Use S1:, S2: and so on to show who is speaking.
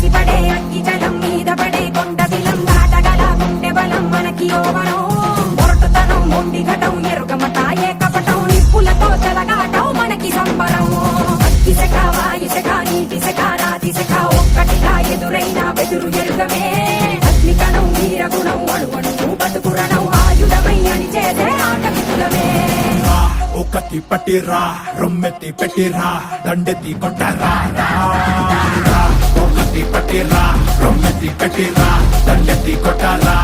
S1: ఎగిసిపడే అగ్గి జలం మీద పడే కొండ బిలం దాటగల గుండె బలం మనకి ఓవరం మొరటుతనం మొండి ఘటం ఎరుగమట ఏకపటం నిప్పులతో చెలగాటం మనకి సంబరం ఇసక వాయుసక నీటిసక రాతిసక ఒక్కటిగా ఎదురైన బెదురు ఎరుగమే అగ్నికణం వీరగుణం అణువణువు బతుకురణం ఆయుధమై అని చేసే ఆటవికులమే
S2: ఒకటి పట్టిరా రొమ్మెత్తి పెట్టిరా దండెత్తి కొట్టరా ఒకటి పట్టిరా రొమ్మెత్తి పెట్టిరా దండెత్తి కొట్టరా